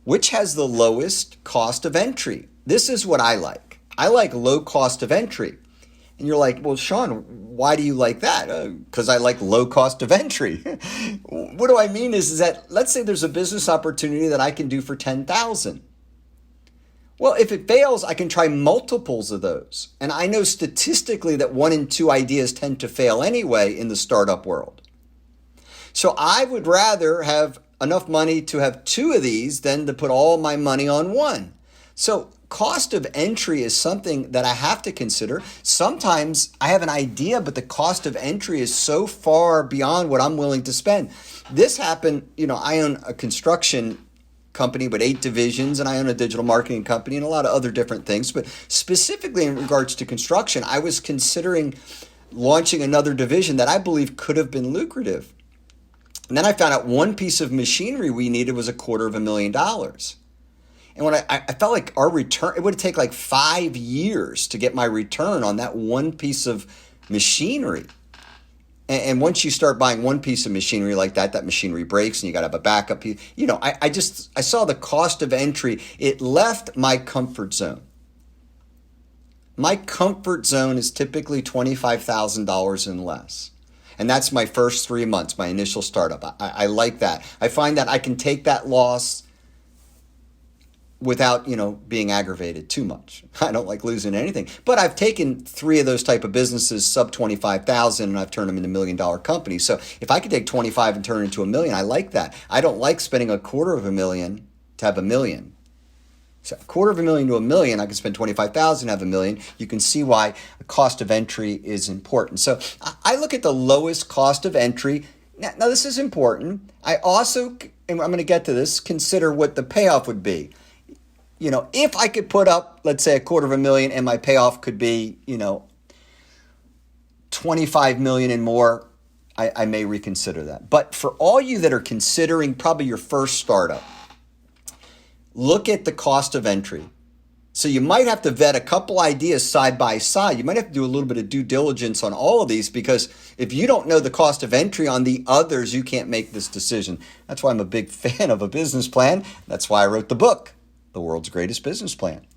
Which has the lowest cost of entry? This is what I like. I like low cost of entry. And you're like, well, Sean, why do you like that? Because I like low cost of entry. What do I mean is that let's say there's a business opportunity that I can do for 10,000. Well, if it fails, I can try multiples of those. And I know statistically that 1 in 2 ideas tend to fail anyway in the startup world. So I would rather have enough money to have 2 of these than to put all my money on one. So cost of entry is something that I have to consider. Sometimes I have an idea, but the cost of entry is so far beyond what I'm willing to spend. This happened, I own a construction company with 8 divisions, and I own a digital marketing company and a lot of other different things. But specifically in regards to construction, I was considering launching another division that I believe could have been lucrative. And then I found out one piece of machinery we needed was $250,000. And when I felt like our return, it would take like 5 years to get my return on that one piece of machinery. And once you start buying one piece of machinery like that, that machinery breaks and you got to have a backup piece. I saw the cost of entry. It left my comfort zone. My comfort zone is typically $25,000 and less. And that's my first 3 months, my initial startup. I like that. I find that I can take that loss without, being aggravated too much. I don't like losing anything. But I've taken 3 of those type of businesses, sub 25,000, and I've turned them into $1 million companies. So if I could take 25 and turn it into $1 million, I like that. I don't like spending $250,000 to have $1 million. So $250,000 to $1 million, I can spend 25,000, have $1 million. You can see why the cost of entry is important. So I look at the lowest cost of entry. Now this is important. I also, and I'm going to get to this, consider what the payoff would be. If I could put up, let's say $250,000 and my payoff could be, 25 million and more, I may reconsider that. But for all you that are considering probably your first startup, look at the cost of entry. So you might have to vet a couple ideas side by side. You might have to do a little bit of due diligence on all of these, because if you don't know the cost of entry on the others, you can't make this decision. That's why I'm a big fan of a business plan. That's why I wrote the book, The World's Greatest Business Plan.